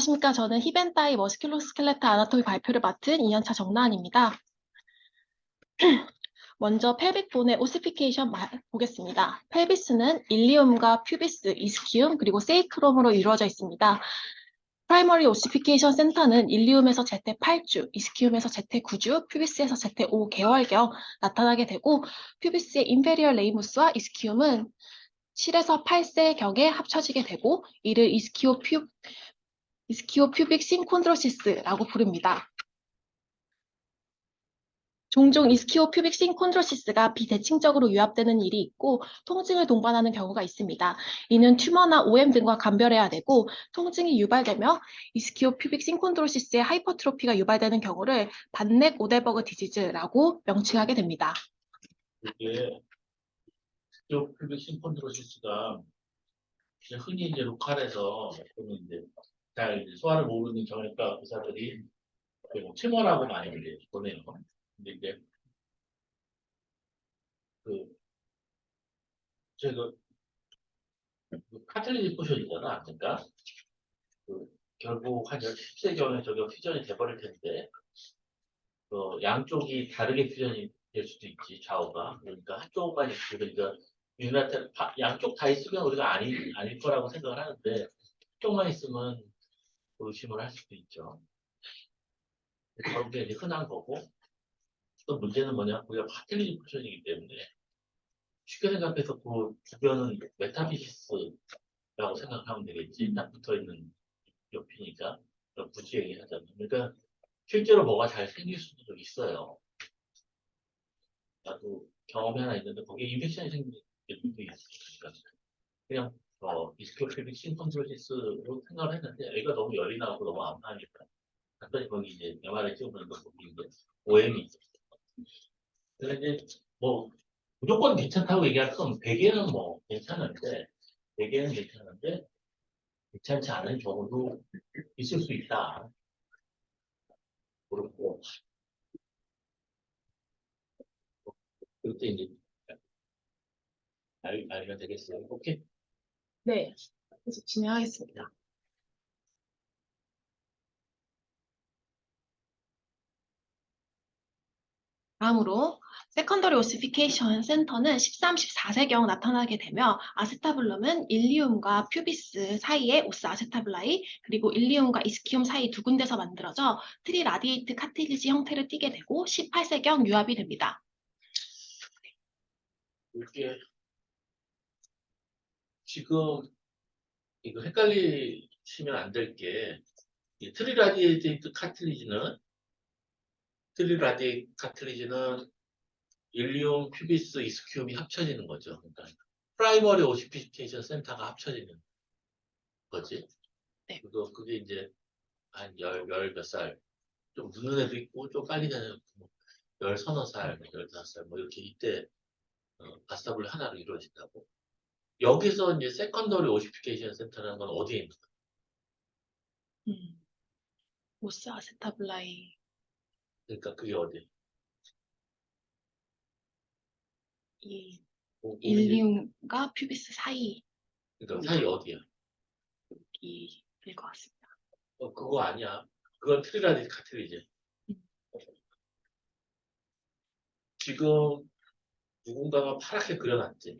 안녕하십니까. 저는 히벤타이 머스큘로스켈레탈 아나토미 발표를 맡은 2년차 정나은입니다. 먼저 펠빅본의 오시피케이션 보겠습니다. 펠비스는 일리움과 퓨비스, 이스키움, 그리고 세이크롬으로 이루어져 있습니다. 프라이머리 오시피케이션 센터는 일리움에서 제때 8주, 이스키움에서 제때 9주, 퓨비스에서 제때 5개월경 나타나게 되고, 퓨비스의 인페리얼 레이무스와 이스키움은 7에서 8세경에 합쳐지게 되고, 이를 이스키오 퓨빅 신콘드로시스라고 부릅니다. 종종 이스키오 퓨빅 신콘드로시스가 비대칭적으로 유압되는 일이 있고 통증을 동반하는 경우가 있습니다. 이는 튜머나 OM 등과 감별해야 되고 통증이 유발되며 이스키오 퓨빅 신콘드로시스의 하이퍼트로피가 유발되는 경우를 반넥 오델버그 디지즈라고 명칭하게 됩니다. 이게 이스키오 퓨빅 신콘드로시스가 흔히 이제 로컬에서 또는 이제 잘 소화를 모르는 정형외과 의사들이 튜머라고 많이 보내요. 근데 이제 제가 카틀리지 포션이잖아, 그러니까 결국 한 10세경에 저게 퓨전이 돼버릴 텐데 양쪽이 다르게 퓨전이 될 수도 있지, 좌우가. 그러니까 한쪽만 있고, 그러니까 양쪽 다 있으면 우리가 아닐 거라고 생각을 하는데 한쪽만 있으면 의심을 할 수도 있죠. 그런 게 이제 흔한 거고, 또 문제는 뭐냐, 우리가 카틀리지 포션이기 때문에 쉽게 생각해서 그 주변은 메타피시스라고 생각하면 되겠지. 딱 붙어있는 옆이니까 굳이 얘기하자면. 그러니까 실제로 뭐가 잘 생길 수도 있어요. 나도 경험이 하나 있는데 거기에 인펙션이 생길 수도 있으니까 그냥 이스키오필릭 신컨트롤시스로 생각을 했는데 애가 너무 열이 나고 너무 아파하니까 갔더니 거기 이제 MRI 찍어보는 거 보기 이제 OM이 있었어. 그래서 이제 뭐 무조건 괜찮다고 얘기할 건 대개는 뭐 괜찮은데 대개는 괜찮은데 괜찮지 않은 경우도 있을 수 있다. 그렇고 그때 이제 알면 되겠어요. 오케이. 네, 계속 진행하겠습니다. 다음으로 세컨더리 오시피케이션 센터는 13, 14세경 나타나게 되며 아세타블럼은 일리움과 퓨비스 사이에 오스 아세타블라이 그리고 일리움과 이스키움 사이 두 군데서 만들어져 트리라디에이트 카틸리지 형태를 띠게 되고 18세경 유압이 됩니다. 이게 지금 이거 헷갈리시면 안 될 게 트리라디에이트 카틸리지는 일리움, 퓨비스, 이스키움이 합쳐지는 거죠. 그러니까 프라이머리 오시피케이션 센터가 합쳐지는 거지. 네. 그게 이제 한 열 몇 살, 좀 늦는 애도 있고, 좀 빨리 되는 열 서너 살, 15살, 뭐 이렇게 이때 바스타블 하나로 이루어진다고. 여기서 이제 세컨더리 오시피케이션 센터라는 건 어디에 있는 거야? 오스 아세타블라이. 그러니까 그게 어디? 이 일리움과 퓨비스 사이. 그러니까 사이 어디야? 여기일 것 같습니다. 그거 아니야. 그건 트리라디 카트리지. 지금 누군가가 파랗게 그려놨지.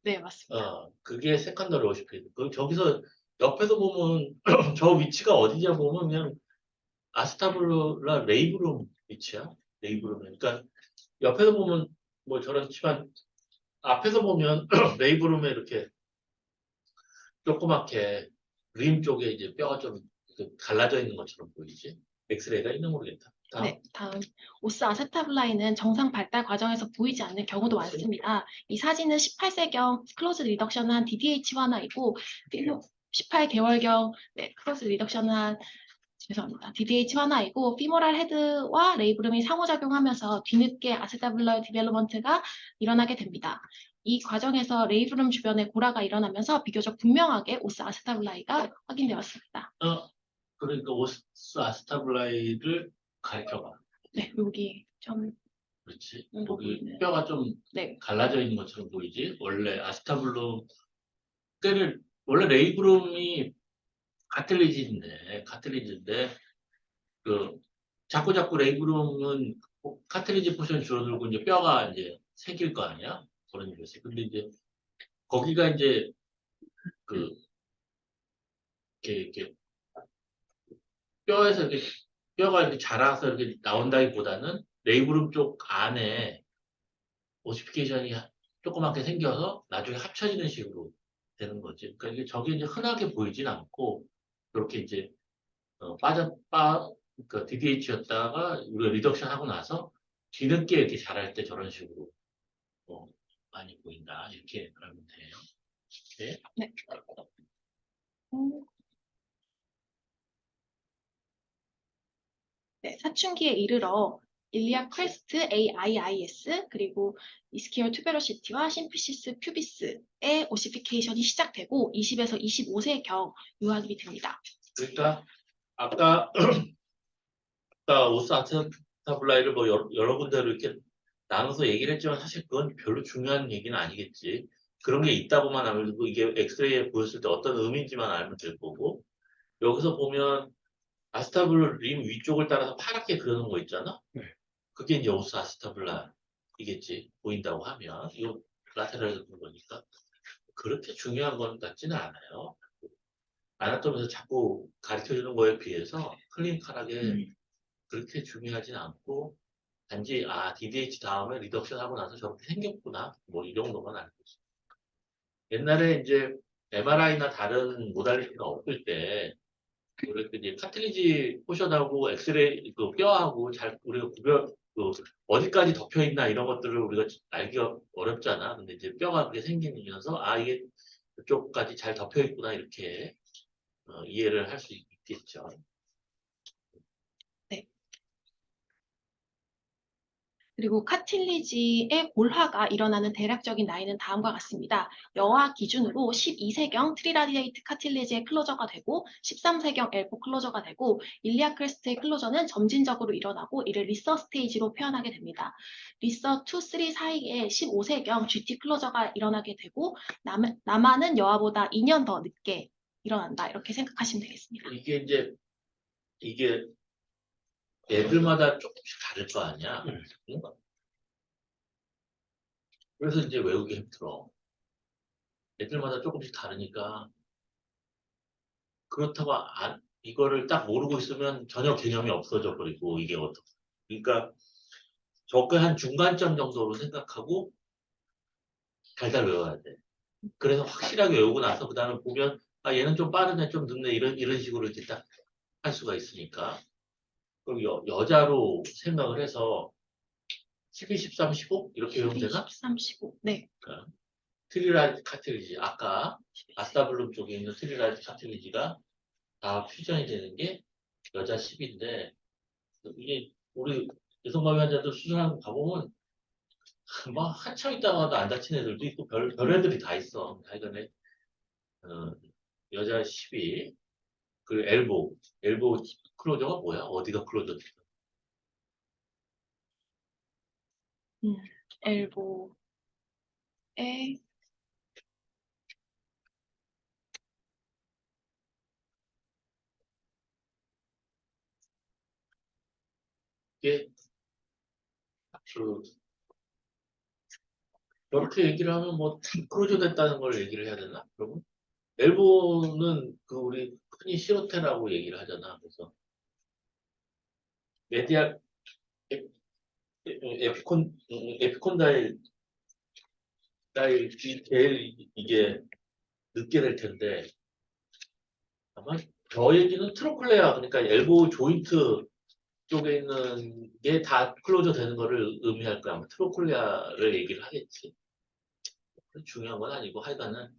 네, 맞습니다. 그게 세컨더리 오시피드. 저기서 옆에서 보면 저 위치가 어디냐 보면 그냥 아스타블라 레이브룸 위치야. 레이브룸. 그러니까 옆에서 보면 뭐 저런 치만 앞에서 보면 레이브룸에 이렇게 조그맣게 림 쪽에 이제 뼈가 좀 갈라져 있는 것처럼 보이지. 엑스레이가 있는 모르겠다. 네, 다음. 오스 아세타블라인은 정상 발달 과정에서 보이지 않는 경우도 많습니다. 이 사진은 18세경 클로즈 리덕션한 DDH1이고 18개월경 클로즈 리덕션한 죄송합니다. DDH1이고 피모랄 헤드와 레이브룸이 상호작용하면서 뒤늦게 아세타블라인 디벨로먼트가 일어나게 됩니다. 이 과정에서 레이브룸 주변에 고라가 일어나면서 비교적 분명하게 오스 아세타블라이가 확인되었습니다. 그러니까 오스 아스타블라이를 가리켜봐. 네, 여기 좀 그렇지. 여기 뼈가 좀 네. 갈라져 있는 것처럼 보이지. 원래 아스타블룸 원래 레이브룸이 카틀리지인데 그 자꾸 레이브룸은 카틀리지 포션이 줄어들고 이제 뼈가 이제 생길 거 아니야? 그런 일이었어요. 근데 이제 거기가 이제 그 이렇게 뼈에서 이렇게 뼈가 이렇게 자라서 이렇게 나온다기보다는 레이브룸 쪽 안에 오시피케이션이 조그맣게 생겨서 나중에 합쳐지는 식으로 되는 거지. 그러니까 이게 저게 이제 흔하게 보이진 않고 그렇게 이제 그 DDH였다가 우리가 리덕션 하고 나서 뒤늦게 이렇게 자랄 때 저런 식으로 어, 많이 보인다. 이렇게 알면 돼요. 네. 네. 음, 네, 사춘기에 이르러 일리아 크레스트 AIIS 그리고 이스키얼 투베로시티와 심피시스 큐비스의 오시피케이션이 시작되고 20에서 25세경 유학이 됩니다. 그러니까 아까 오스아트타블라이를 뭐 여러 군데로 이렇게 나눠서 얘기를 했지만 사실 그건 별로 중요한 얘기는 아니겠지. 그런 게 있다고만 알면 이게 엑스레이에 보였을 때 어떤 의미인지만 알면 될 거고 여기서 보면 아스타블림 위쪽을 따라서 파랗게 그려놓은 거 있잖아. 네. 그게 이제 오스아스타블라이겠지. 보인다고 하면 이 라테랄에서 본 거니까 그렇게 중요한 건 같지는 않아요. 아나토미에서 자꾸 가르쳐주는 거에 비해서 클리니컬하게 그렇게 중요하진 않고 단지 DDH 다음에 리덕션 하고 나서 저렇게 생겼구나 뭐 이 정도만 알고 있어요. 옛날에 이제 MRI나 다른 모달리티가 없을 때 우리 이제 카틀리지 포션하고 엑스레이 그 뼈하고 잘 우리가 어디까지 덮여 있나 이런 것들을 우리가 알기가 어렵잖아. 근데 이제 뼈가 그렇게 생기면서 이게 이쪽까지 잘 덮여 있구나 이렇게 이해를 할 수 있겠죠. 네. 그리고 카틸리지의 골화가 일어나는 대략적인 나이는 다음과 같습니다. 여아 기준으로 12세경 트리라디에이트 카틸리지의 클로저가 되고 13세경 엘보 클로저가 되고 일리아 크레스트의 클로저는 점진적으로 일어나고 이를 리서 스테이지로 표현하게 됩니다. 리서 2, 3 사이에 15세경 GT 클로저가 일어나게 되고 남아는 여아보다 2년 더 늦게 일어난다. 이렇게 생각하시면 되겠습니다. 이게 애들마다 조금씩 다를 거 아니야. 응? 그래서 이제 외우기 힘들어. 애들마다 조금씩 다르니까 그렇다고 이거를 딱 모르고 있으면 전혀 개념이 없어져 버리고 이게 어떻게. 그러니까 적게 한 중간점 정도로 생각하고 달달 외워야 돼. 그래서 확실하게 외우고 나서 그 다음에 보면 얘는 좀 빠르네 좀 늦네 이런 식으로 이렇게 딱 할 수가 있으니까. 그럼 여자로 생각을 해서 12, 13, 15 이렇게 외우면 12, 되나? 13, 15. 네. 트리라이트 카틸리지 아까 아스타블룸 쪽에 있는 트리라이트 카틸리지가 다 퓨전이 되는 게 여자 10인데 이게 우리 여성마비 환자들 수술하는 거 가보면 막 한참 있다가도 안 다친 애들도 있고 별 애들이 다 있어. 하여간에 여자 10이 그 엘보 클로저가 뭐야? 어디가 클로저? 엘보에 이게 그 저렇게 얘기를 하면 뭐 클로저 됐다는 걸 얘기를 해야 되나? 그러면 엘보는 그 우리 흔히 시로테라고 얘기를 하잖아. 그래서 메디알 에피콘다일 제일 이게 늦게 될 텐데 아마 저 얘기는 트로클레아 그러니까 엘보 조인트 쪽에 있는 게 다 클로저 되는 거를 의미할 거야. 아마 트로클레아를 얘기를 하겠지. 중요한 건 아니고 하여간은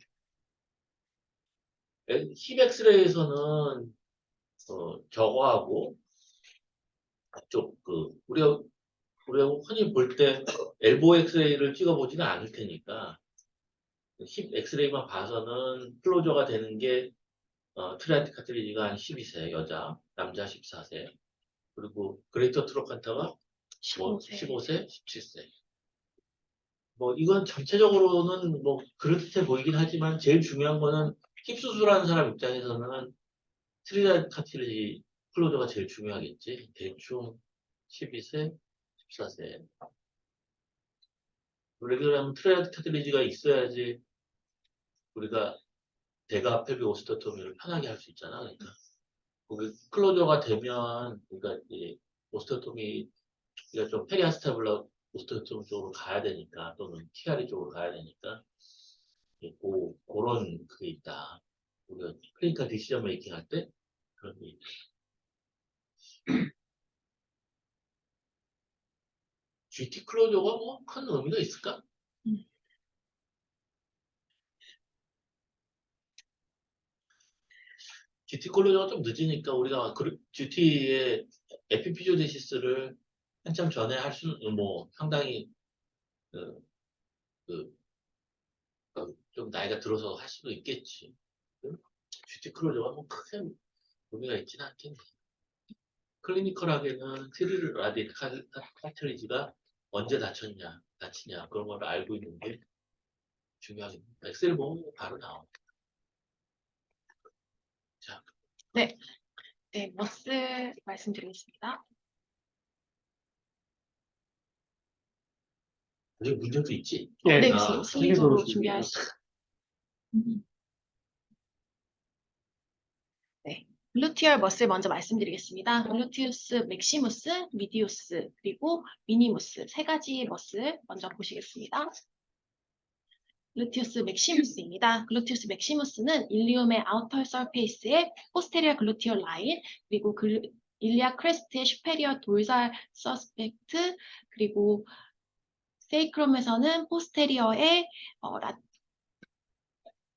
힙 엑스레이에서는 저거하고 우리가 흔히 볼 때 엘보 엑스레이를 찍어보지는 않을 테니까 힙 엑스레이만 봐서는 클로저가 되는 게 트리아트 카트리지가 한 12세 여자, 남자 14세 그리고 그레이터 트로칸타가 15세, 17세 뭐 이건 전체적으로는 뭐 그렇게 보이긴 하지만 제일 중요한 거는 힙 수술하는 사람 입장에서는 트리니다드 카틸리지 클로저가 제일 중요하겠지. 대충 12세, 14세. 그러면 트리니다드 카틸리지가 있어야지 우리가 대가 펠빅 오스터토미를 편하게 할 수 있잖아. 그러니까 거기 클로저가 되면 그러니까 이제 오스터토미가 좀 페리아스타블러 오스터토미 쪽으로 가야 되니까 또는 키아리 쪽으로 가야 되니까 그런 그게 있다. 우리가 클리니컬 디시전 메이킹 할 때 그런 게 있다. GT 클로저가 뭐 큰 의미가 있을까? 음. GT 클로저가 좀 늦으니까 우리가 GT의 에피피조데시스를 한참 전에 할 수는 뭐 상당히 그, 그, 좀 나이가 들어서 할 수도 있겠지. GT 클로저가 뭐 크게 의미가 있지는 않겠네. 클리니컬하게는 트릴 라디 카트리지가 언제 다치냐 그런 걸 알고 있는 게 중요하겠네. 엑셀 보면 바로 나와. 자, 네, 네, 머스 말씀드리겠습니다. 여기 문제도 있지. 네, 아, 교수님 슬리브로 슬리브로 준비하시죠. 음. 네. 글루티얼 머슬 먼저 말씀드리겠습니다. 글루티우스 맥시무스, 미디우스, 그리고 미니무스 세 가지 머슬 먼저 보시겠습니다. 글루티우스 맥시무스입니다. 글루티우스 맥시무스는 일리움의 아우터 서페이스의 포스테리어 글루티얼 라인, 그리고 일리아 크레스트의 슈페리어 돌살 서스펙트, 그리고 세이크롬에서는 포스테리어의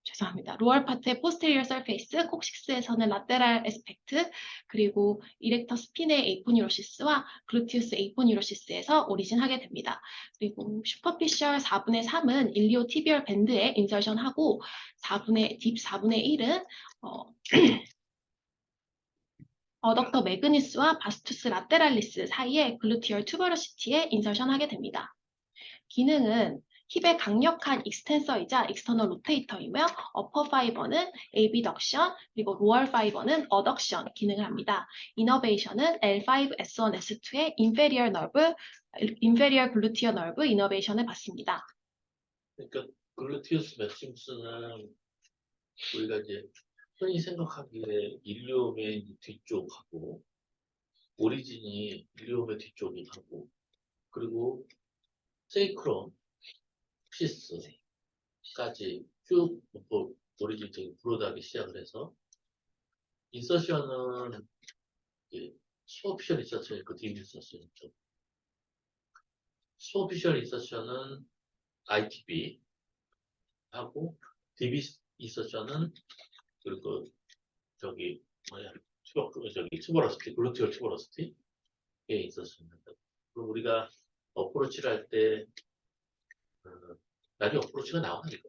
죄송합니다. 로얼 파트의 포스테리어 서페이스, 콕식스에서는 라테랄 에스펙트, 그리고 이렉터 스피네 에이포니로시스와 글루티우스 에이포니로시스에서 오리진하게 됩니다. 그리고 슈퍼피셜 4분의 3은 일리오 티비얼 밴드에 인설션하고 딥 4분의 1은 어덕터 매그니스와 바스투스 라테랄리스 사이에 글루티얼 투버러시티에 인설션하게 됩니다. 기능은 힙의 강력한 익스텐서이자 익스터널 로테이터이며 어퍼 파이버는 에비덕션 그리고 로얼 파이버는 어덕션 기능을 합니다. 이너베이션은 L5S1S2의 인페리얼 글루티어 너브 이너베이션을 받습니다. 그러니까 글루티우스 맥시무스는 우리가 이제 흔히 생각하기에 일리움의 뒤쪽하고 오리진이 일리움의 뒤쪽이 하고 그리고 세이크롬, 피스까지 쭉 오리진 되게 브로드하게 시작을 해서 인서션은 수어피셜 인서션 그 뒤에 인서션 좀 수어피셜 인서션은 ITB 하고 DB 인서션은 그리고 저기 뭐야 투버러스티 글루티얼 투버러스티에 있었습니다. 그럼 우리가 어프로치를 할 때 나중에 어프로치가 나오니까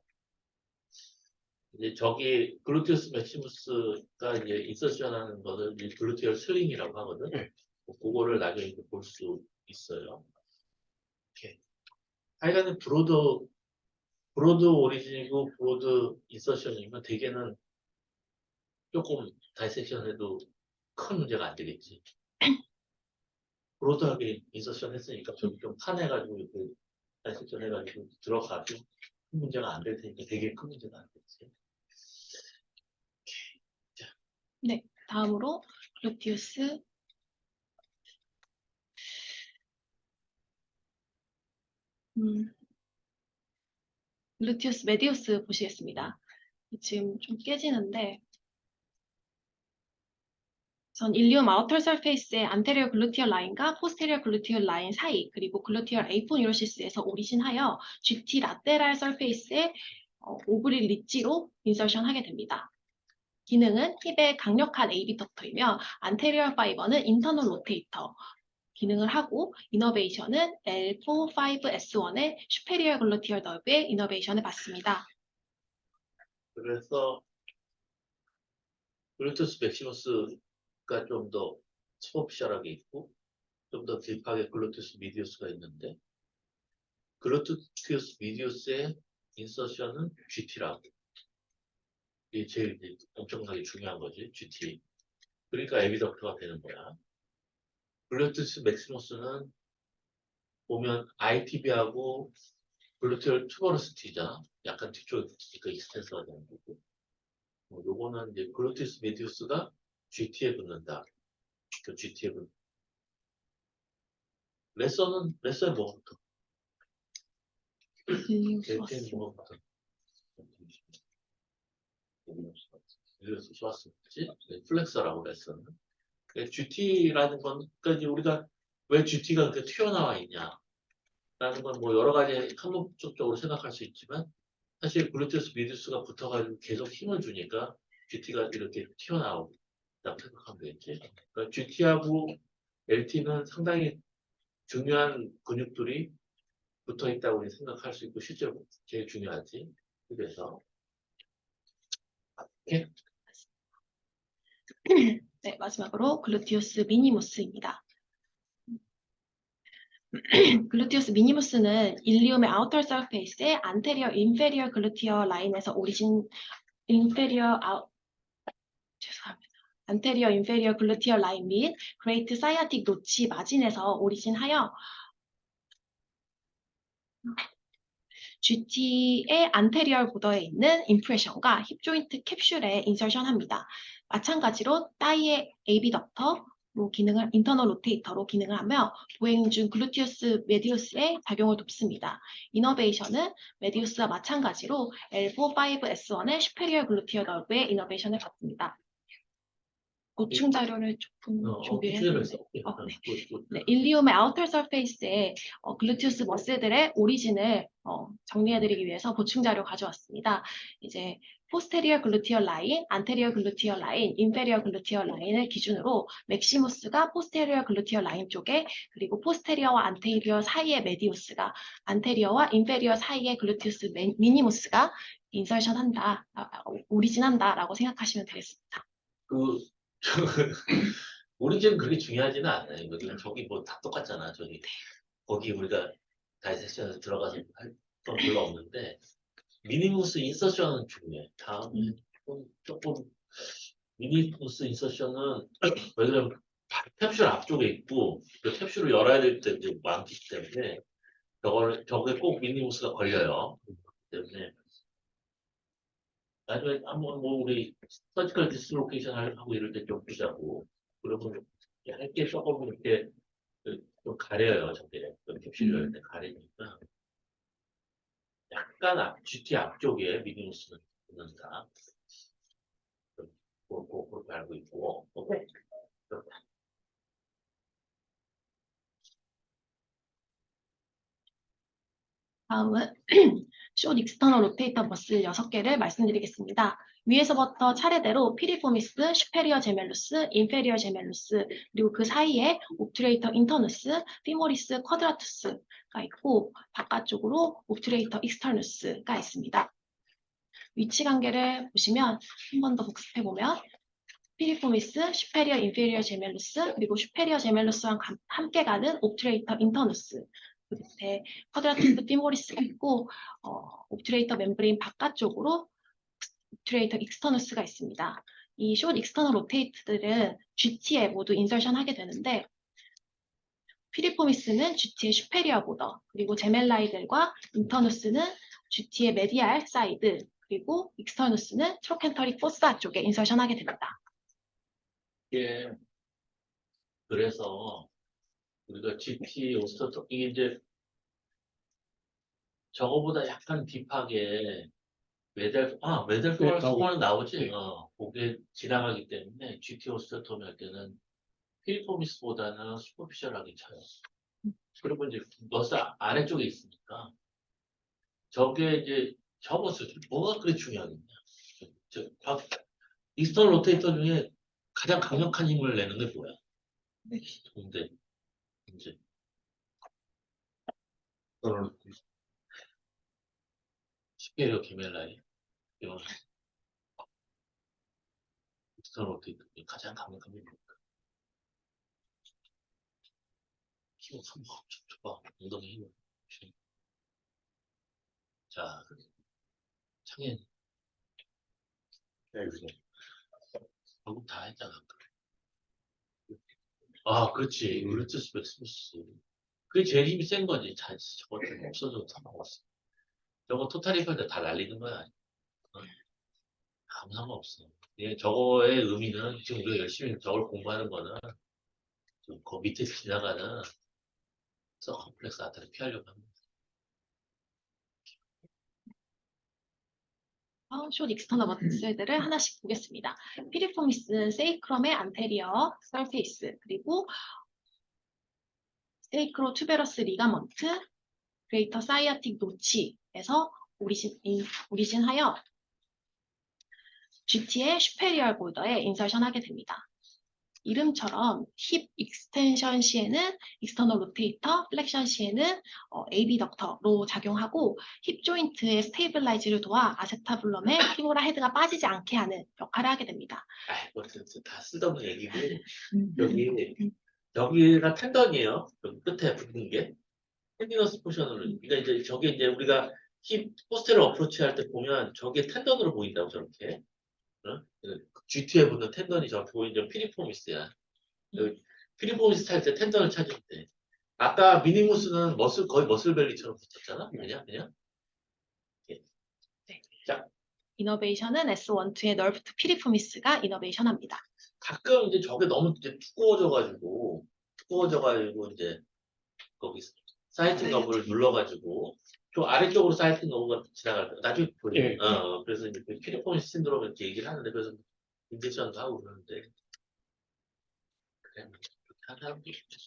이제 저기 글루티우스 맥시무스가 이제 인서션하는 거를 이제 글루티얼 슬링이라고 하거든. 그거를 나중에 볼 수 있어요. 이렇게. 하여간에 브로드 오리진이고 브로드 인서션이면 대개는 조금 다이섹션해도 큰 문제가 안 되겠지. 브로드하게 인서션 했으니까 좀 파내가지고 이렇게 다이섹션 해가지고 들어가도 큰 문제가 안 될 테니까 되게 큰 문제가 안 되지. 네, 다음으로 글루티우스 글루티우스 메디우스 보시겠습니다. 지금 좀 깨지는데 전 일리움 아우터 서페이스의 안테리어 글루티얼 라인과 포스테리어 글루티얼 라인 사이 그리고 글루티얼 에이포니로시스에서 오리진하여 GT 라테랄 서페이스의 오브릴 리지로 인설션하게 됩니다. 기능은 힙의 강력한 에이비덕터이며 안테리어 파이버는 인터널 로테이터 기능을 하고 이너베이션은 L45S1의 슈페리어 글루티얼 너브의 이너베이션을 받습니다. 그래서 글루티우스 맥시머스가 좀 더 스포피셜하게 있고 좀 더 딥하게 글루티우스 미디우스가 있는데 글루티우스 미디우스의 인서션은 GT라고 이게 제일 엄청나게 중요한 거지 GT 그러니까 에비덕터가 되는 거야. 블루투스 맥시머스는 보면 ITB하고 블루투스 투버러스티잖아. 약간 뒤쪽에 붙으니까 익스텐서가 되는 거고. 요거는 이제 블루투스 메디우스가 GT에 붙는다. 그 GT에 붙는. 레서는 뭐부터? LT는 뭐부터? 그래서 좋았었지. 플렉서라고 레서는. GT라는 건, 그러니까 이제 우리가 왜 GT가 그렇게 튀어나와 있냐? 라는 건 뭐 여러 가지 한목적으로 생각할 수 있지만 사실 블루투스 미디우스가 붙어가지고 계속 힘을 주니까 GT가 이렇게 튀어나오고 있다고 생각하면 되겠지. 그러니까 GT하고 LT는 상당히 중요한 근육들이 붙어 있다고 생각할 수 있고 실제로 제일 중요하지. 그래서 이렇게 네, 마지막으로 글루티우스 미니무스입니다. 글루티우스 미니무스는 일리움의 아우터 서페이스의 안테리어 인페리어 글루티어 라인에서 오리진 인페리어 아웃 죄송합니다. 안테리어 인페리어 글루티어 라인 및 그레이트 사이아틱 노치 마진에서 오리진하여 GT의 안테리얼 보더에 있는 임프레션과 힙 조인트 캡슐에 인설션합니다. 마찬가지로 따이의 AB덕터로 기능을 인터널 로테이터로 기능을 하며 보행 중 글루티우스 메디우스의 작용을 돕습니다. 이너베이션은 메디우스와 마찬가지로 L45S1의 슈페리얼 글루티어 너브의 이너베이션을 갖습니다. 보충 자료를 조금 준비했는데 했어. 네, 일리움의 아우터 서페이스에 글루티우스 머스들의 오리진을 정리해드리기 위해서 보충 자료 가져왔습니다. 이제 포스테리어 글루티어 라인, 안테리어 글루티어 라인, 인페리어 글루티어 라인을 기준으로 맥시무스가 포스테리어 글루티어 라인 쪽에 그리고 포스테리어와 안테리어 사이의 메디우스가 안테리어와 인페리어 사이의 글루티우스 미니무스가 인설션한다, 오리진한다라고 생각하시면 되겠습니다. 오리진은 그렇게 중요하지는 않아요. 그냥 저기 뭐 다 똑같잖아. 저기 거기 우리가 다이섹션에서 들어가서 할 건 별로 없는데 미니무스 인서션은 중요해. 다음에 조금 미니무스 인서션은 왜냐면 캡슐 앞쪽에 있고 그 캡슐을 열어야 될 때 이제 많기 때문에 저게 꼭 미니무스가 걸려요. 그렇기 때문에 나중에 한번 뭐 우리 서지컬 디스로케이션 하고 이럴 때 좀 보자고. 그러면 얇게 조금 이렇게 좀 가려요. 저게 캡슐 열때 가리니까 약간 GT 앞쪽에 미니무스는 붙는다. 그렇게 알고 있고. 오케이. 다음은 숏 익스터널 로테이터 버스 6개를 말씀드리겠습니다. 위에서부터 차례대로 피리포미스, 슈페리어 제멜루스, 인페리어 제멜루스, 그리고 그 사이에 옵투레이터 인터누스, 피모리스 쿼드라투스가 있고 바깥쪽으로 옵투레이터 익스터누스가 있습니다. 위치 관계를 보시면 한 번 더 복습해보면 피리포미스, 슈페리어 인페리어 제멜루스, 그리고 슈페리어 제멜루스랑 함께 가는 옵투레이터 인터누스 그 밑에 쿼드라투스 피모리스가 있고 옵투레이터 멤브레인 바깥쪽으로 옵투레이터 익스터너스가 있습니다. 이 숏 익스터널 로테이트들은 GT에 모두 인설션하게 되는데 피리포미스는 GT의 슈페리어 보더, 그리고 제멜라이들과 인터누스는 GT의 메디알 사이드, 그리고 익스터누스는 트로켄터리 포사 쪽에 인설션하게 됩니다. 이게 그래서 우리가 GT 오스터 이게 이제 저거보다 약간 딥하게 메달 네, 소화는 나오지. 네. 그게 지나가기 때문에 GT 오스터톰 할 때는 필포미스보다는 슈퍼피셜하게 쳐요. 그리고 이제 머스 아래쪽에 있으니까 저게 이제 접었을 때 뭐가 그리 중요하겠냐. 이스턴 로테이터 중에 가장 강력한 힘을 내는 게 뭐야? 근데 이제 시페리오 기멜라이 이런 이스턴 로테이터 중에 가장 강력한 힘이 뭘까? 힘을 한번 줘봐. 엉덩이 힘을. 자, 창현 네, 그죠. 결국 다 했잖아. 아, 그렇지. 블루투스 맥스무스. 그게 제일 힘이 센 거지. 저거 좀 없어져도 상관없어. 저거 토탈입할 때 다 날리는 거야. 어, 아무 상관없어. 예, 저거의 의미는 지금 우리가 열심히 저걸 공부하는 거는 좀그 밑에서 지나가는 서컴플렉스 아타를 피하려고 합니다. 숏 익스터널 머슬들을 하나씩 보겠습니다. 피리포미스는 세이크럼의 안테리어 서페이스, 그리고 세이크로 투베러스 리가먼트, 그레이터 사이아틱 노치에서 오리진하여 GT의 슈페리얼 볼더에 인설션하게 됩니다. 이름처럼 힙 익스텐션 시에는 익스터널 로테이터, 플렉션 시에는 AB 덕터로 작용하고 힙 조인트의 스테이블라이즈를 도와 아세타블럼의 피모라 헤드가 빠지지 않게 하는 역할을 하게 됩니다. 뭐 다 쓰던 얘기고 여기가 텐던이에요. 여기 끝에 붙는 게 텐디너스 포션을. 그러니까 이제 저게 이제 우리가 힙 포스테를 어프로치 할 때 보면 저게 텐던으로 보인다고 저렇게. 어? G2에 붙는 텐던이 저렇게 보이는 피리포미스야. 피리포미스 할 때 텐던을 찾을 때. 아까 미니무스는 거의 머슬벨리처럼 붙었잖아. 그냥. 예. 네. 자, 이너베이션은 S12의 널프트 피리포미스가 이너베이션합니다. 가끔 이제 저게 너무 이제 두꺼워져가지고 이제 거기 사이팅 너브를 눌러가지고 저 아래쪽으로 사이팅 너브가 지나갈 때 나중에 보여요. 예. 그래서 이제 피리포미스 신드롬 이렇게 얘기를 하는데 그래서 인젝션도 하고 그러는데 그래 그렇게 하는 사람도 있죠.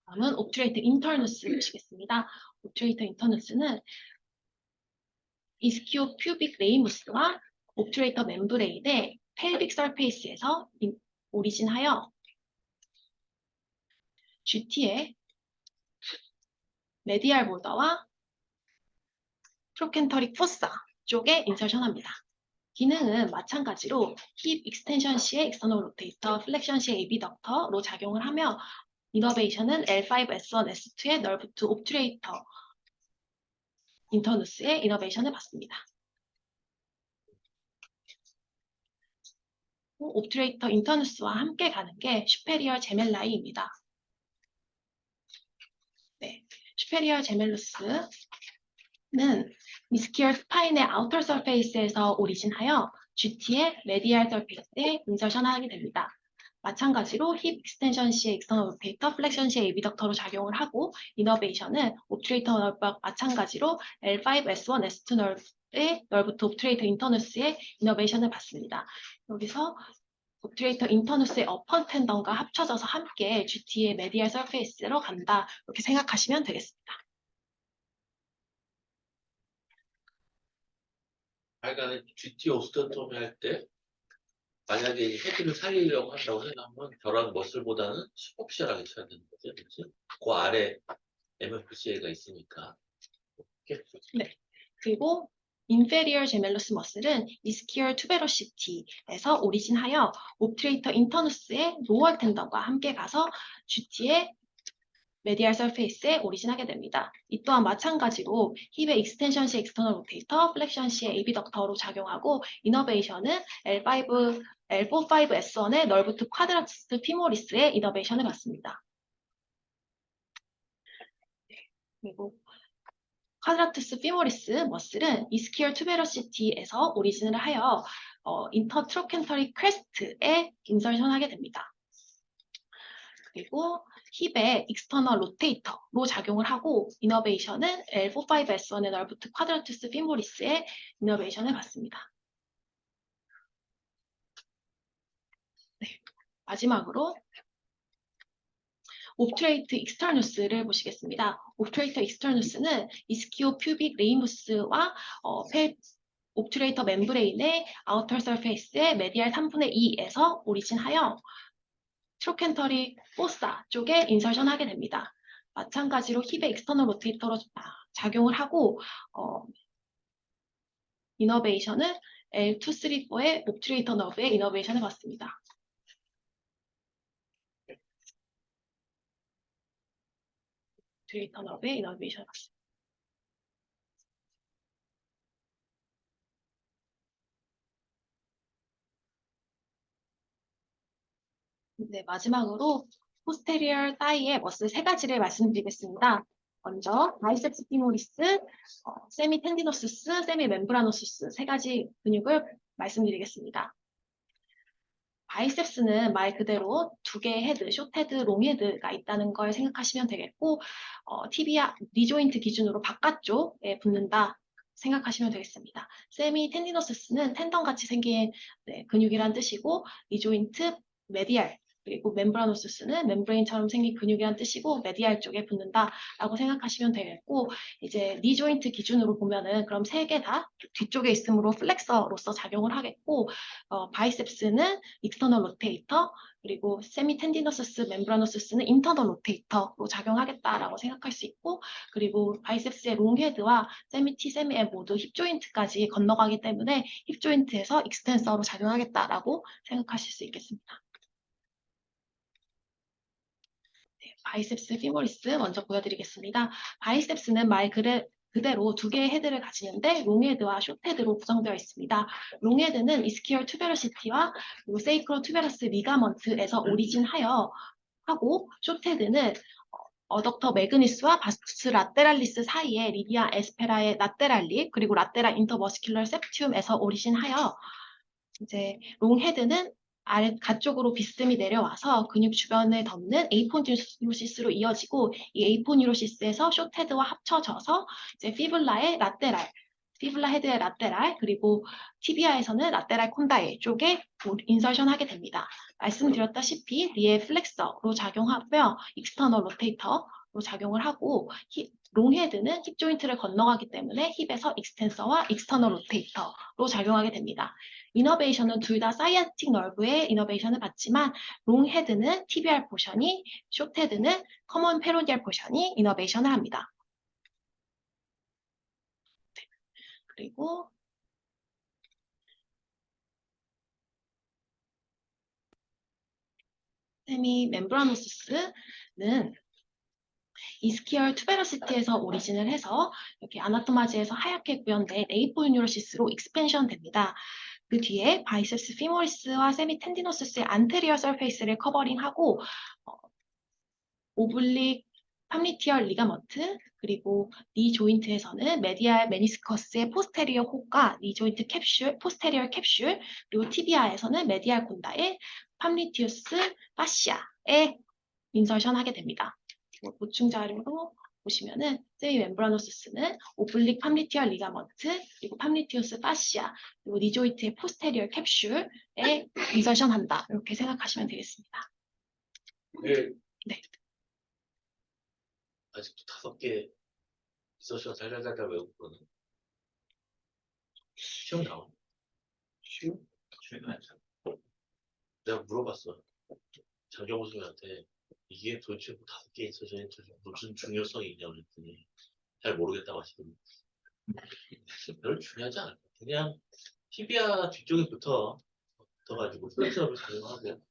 다음은 옵트레이터 인터누스 보시겠습니다. 옵트레이터 인터누스는 이스키오 퓨빅 레이무스와 옵트레이터 멤브레인의 펠빅 서페이스에서 오리진하여 GT의 메디알 볼더와 트로켄터릭 포사 쪽에 인설션합니다. 기능은 마찬가지로 힙 익스텐션 시의 익스터널 로테이터, 플렉션 시의 AB 덕터로 작용을 하며 이너베이션은 L5S1, S2의 널브2 옵트레이터 인터누스의 이너베이션을 받습니다. 옵트레이터 인터누스와 함께 가는 게 슈페리얼 제멜라이입니다. 네, 슈페리얼 제멜루스는 미스키얼 스파인의 아우터 서페이스에서 오리진하여 GT의 레디알 서페이스에 인설션하게 됩니다. 마찬가지로 힙 익스텐션 시의 익스터널 로테이터, 플렉션 시의 에비덕터로 작용을 하고 이너베이션은 옵트레이터 널브와 마찬가지로 L5S1, S2 널브의 널브2 옵트레이터 인터누스의 이너베이션을 받습니다. 여기서 옵트레이터 인터누스의 어펀 텐던과 합쳐져서 함께 GT의 메디얼 서페이스로 간다. 이렇게 생각하시면 되겠습니다. 하여간 GT 오스턴톰이 할 때 만약에 이 헤드를 살리려고 한다고 생각하면 저런 머슬보다는 슈퍼피셜하게 쳐야 되는 거죠. 그렇지? 그 아래 MFCA가 있으니까. 네. 그리고 inferior gemellus muscle은 ischial tuberosity에서 오리진하여 옵트레이터 인터누스의 로얼 텐던과 함께 가서 GT의 메디알 서페이스에 오리진하게 됩니다. 이 또한 마찬가지로 힙의 익스텐션 시 익스터널 로테이터, 플렉션 시의 에비덕터로 작용하고 이너베이션은 L45S1의 널브투 쿼드라투스 피모리스의 이너베이션을 받습니다. 그리고 쿼드라투스 피모리스 머슬은 이스키얼 투베러시티에서 오리진을 하여 인터트로켄터리 크레스트에 인설션하게 됩니다. 그리고 힙의 익스터널 로테이터로 작용을 하고 이너베이션은 L45S1의 널브트 쿼드라투스 피모리스의 이너베이션을 받습니다. 네. 마지막으로 옵트레이트 익스터누스를 보시겠습니다. 옵트레이터 익스터누스는 이스키오 퓨빅 레이무스와 옵트레이터 멤브레인의 아우터 서페이스의 메디알 3분의 2에서 오리진하여 트로켄터리 포사 쪽에 인설션하게 됩니다. 마찬가지로 힙의 익스터널 로테이터로 작용을 하고 이너베이션은 L234의 옵트레이터 너브의 이너베이션을 받습니다. 옵트레이터 너브의 이너베이션을 받습니다. 네, 마지막으로 포스테리얼 사이의 머슬 세 가지를 말씀드리겠습니다. 먼저 바이셉스 피모리스, 세미 텐디노수스, 세미 멤브라노수스 세 가지 근육을 말씀드리겠습니다. 바이셉스는 말 그대로 두 개의 헤드, 숏 헤드, 롱 헤드가 있다는 걸 생각하시면 되겠고, 티비아, 니 조인트 기준으로 바깥쪽에 붙는다 생각하시면 되겠습니다. 세미 텐디노스는 텐던같이 생긴 근육이란 뜻이고, 니 조인트, 메디알, 그리고 멤브라노스는 멤브레인처럼 생긴 근육이란 뜻이고, 메디알 쪽에 붙는다라고 생각하시면 되겠고, 이제 니 조인트 기준으로 보면은 그럼 세 개 다 뒤쪽에 있으므로 플렉서로서 작용을 하겠고, 바이셉스는 익스터널 로테이터, 그리고 세미텐디너스스, 멤브라노스스는 인터널 로테이터로 작용하겠다라고 생각할 수 있고, 그리고 바이셉스의 롱헤드와 세미티, 세미에 모두 힙 조인트까지 건너가기 때문에 힙 조인트에서 익스텐서로 작용하겠다라고 생각하실 수 있겠습니다. 네, 바이셉스 피모리스 먼저 보여드리겠습니다. 바이셉스는 말 그대로 두 개의 헤드를 가지는데 롱헤드와 숏헤드로 구성되어 있습니다. 롱헤드는 이스키얼 투베러시티와 그리고 세이크로 투베러스 리가먼트에서 오리진하여 하고 숏헤드는 어덕터 매그니스와 바스투스 라테랄리스 사이에 리디아 에스페라의 라테랄리 그리고 라테라 인터머스큘러 septum에서 오리진하여 이제 롱헤드는 아래 가쪽으로 비스듬히 내려와서 근육 주변을 덮는 에이포뉴로시스로 이어지고 이 에이포뉴로시스에서 숏헤드와 합쳐져서 이제 피블라의 라테랄, 피블라 헤드의 라테랄 그리고 티비아에서는 라테랄 콘다일 쪽에 인설션하게 됩니다. 말씀드렸다시피 리에 플렉서로 작용하며 익스터널 로테이터로 작용을 하고 롱헤드는 힙 조인트를 건너가기 때문에 힙에서 익스텐서와 익스터널 로테이터로 작용하게 됩니다. 이너베이션은 둘 다 사이아틱 너브의 이너베이션을 받지만 롱헤드는 TBR 포션이, 숏헤드는 커먼 페로디얼 포션이 이너베이션을 합니다. 그리고 세미 멤브라노스는 이스키얼 투베러시티에서 오리진을 해서 이렇게 아나토마지에서 하얗게 구현된 에이포뉴로시스로 익스펜션 됩니다. 그 뒤에 바이셉스 피모리스와 세미 텐디노스의 안테리어 서페이스를 커버링하고 오블릭 팜리티얼 리가먼트 그리고 니 조인트에서는 메디알 메니스커스의 포스테리어 호과 니 조인트 캡슐, 포스테리어 캡슐 그리고 티비아에서는 메디알 곤다의 팜리티우스 파시아에 인설션하게 됩니다. 보충 자료로 보시면은 세미 멤브라노스는 오블릭 팜리티얼 리가먼트 그리고 팜리티우스 파시아 그리고 니 조인트의 포스테리어 캡슐에 인설션한다 이렇게 생각하시면 되겠습니다. 네. 아직도 5개 있어서 달달달달 외우고 그러는. 시험 나와? 시험? 시험이 아니잖아. 내가 물어봤어. 장정호 선생님한테 이게 도대체 5개 있어서 무슨 중요성이 있냐고 그랬더니 잘 모르겠다고 하시더니 별로 중요하지 않아요. 그냥 티비아 뒤쪽에 붙어가지고 플렉서를 사용하고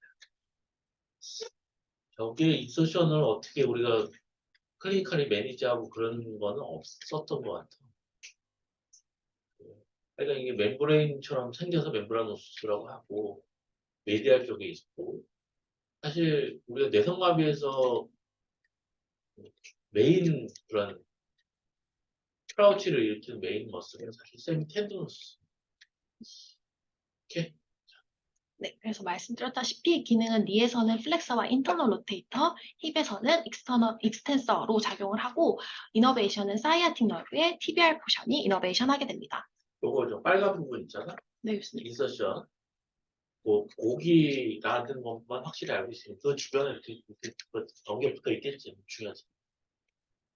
저기에 인서션을 어떻게 우리가 클리니컬이 매니지하고 그런 거는 없었던 것 같아요. 그러니까 이게 멤브레인처럼 생겨서 멤브라노스라고 하고 메디알 쪽에 있고 사실 우리가 내성마비에서 메인 그런 크라우치를 일으키는 메인 머슬은 사실 세미 텐디노스. 이렇게 네, 그래서 말씀드렸다시피 기능은 니에서는 플렉서와 인터널 로테이터, 힙에서는 익스터널 익스텐서로 작용을 하고 이너베이션은 사이아틱 너브의 TBR 포션이 이너베이션하게 됩니다. 요거 저 빨간 부분 있잖아. 네, 교수님. 인서션. 뭐 고기라는 것만 확실히 알고 있으면 그 주변에 이렇게 연결 붙어 있겠지. 중요하지.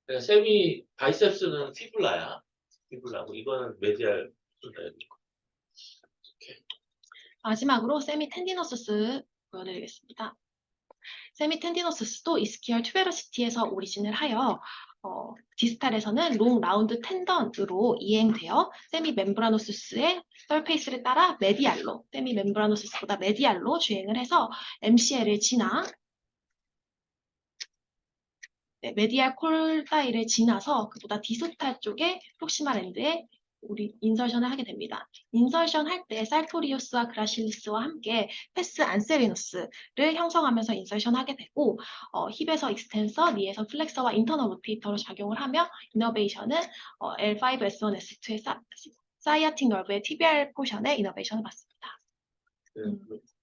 그러니까 세미 바이셉스는 피블라야. 피블라고 이거는 메디알 피블라야. 이렇게. 마지막으로 세미 텐디노스스 보여드리겠습니다. 세미 텐디노스도 이스키얼 투베러시티에서 오리진을 하여 디스탈에서는 롱 라운드 텐던으로 이행되어 세미 멤브라노스의 서페이스를 따라 메디알로 세미 멤브라노스보다 메디알로 주행을 해서 MCL을 지나 메디알 콜다일을 지나서 그보다 디스탈 쪽에 프록시말 엔드에 우리 인설션을 하게 됩니다. 인설션 할 때 살토리우스와 그라실리스와 함께 패스 안세리누스를 형성하면서 인설션 하게 되고 힙에서 익스텐서, 니에서 플렉서와 인터널 로테이터로 작용을 하며 이너베이션은 L5S1S2의 사이아틱 너브의 TBR 포션의 이너베이션을 받습니다.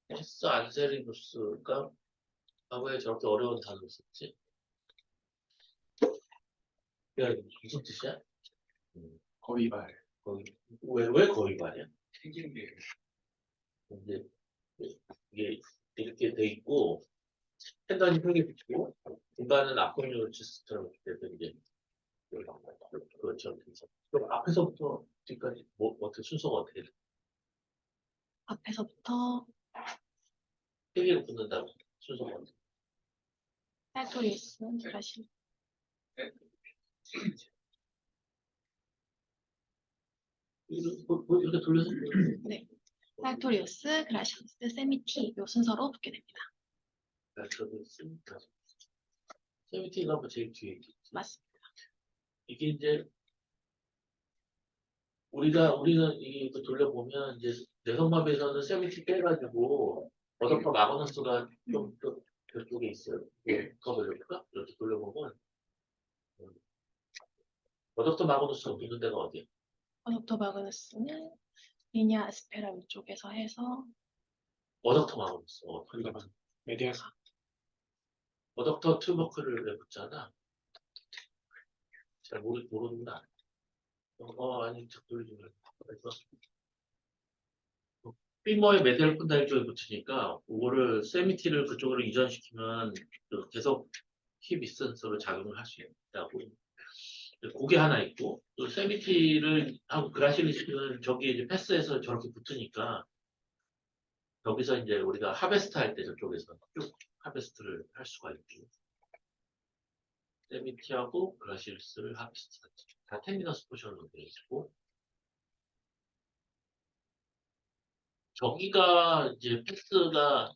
패스 안세리누스가 왜 저렇게 어려운 단어를 썼지? 야, 이거 무슨 뜻이야? 거위발. 왜 거위발이야? 생긴게. 근데 이게 이렇게 돼 있고 펜던이 크게 붙고 중간은 아포니오치스처럼 이렇게 돼서 이제 그렇죠. 그럼 앞에서부터 뒤까지 어떻게 순서가 어떻게 돼? 앞에서부터 세 개로 붙는다고 순서가 어떻게 돼? 살토리우스, 그라실리스, 이렇게 돌려서 네, 살토리우스, 그라실리스, 세미티 요 순서로 붙게 됩니다. 저도 쓰니까 세미티가 뭐 제일 뒤에 있겠지. 맞습니다. 이게 이제 우리는 이거 돌려보면 이제 내성마비에서는 세미티 빼가지고 버덕터 마그너스가 좀 저쪽에 있어요. 더 돌려볼까? 이렇게 돌려보면 버덕터 마그너스가 붙는 데가 어디야? 버덕터 마그누스는 리니아 아스페라 위쪽에서 해서 버덕터 마그너스. 그러니까 메디아스. 버덕터 튜버클을 왜 붙잖아. 잘 모르는구나. 아니 저 돌려주면 그래서 피머의 메디얼 콘다일 쪽에 붙으니까 그거를 세미티를 그쪽으로 이전시키면 계속 힙 이센서로 작용을 할 수 있다고. 그게 하나 있고 또 세미티를 하고 그라실리스는 저기 이제 패스에서 저렇게 붙으니까 여기서 이제 우리가 하베스트 할 때 저쪽에서 쭉 하베스트를 할 수가 있고 세미티하고 그라실리스를 하베스트 다 테미너스 포션으로 되어 있고 저기가 이제 패스가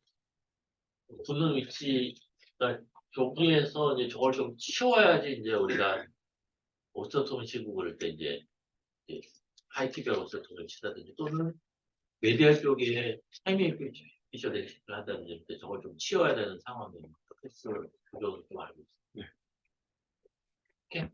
붙는 위치가 저기에서 이제 저걸 좀 치워야지 이제 우리가 오스토톰 치고 그럴 때 이제 하이티별 오스토톰을 치다든지 또는 메디얼 쪽에 타이밍 피셔를 한다든지 저걸 좀 치워야 되는 상황이니까 패스 구조를 좀 알고 있습니다. 네. 오케이.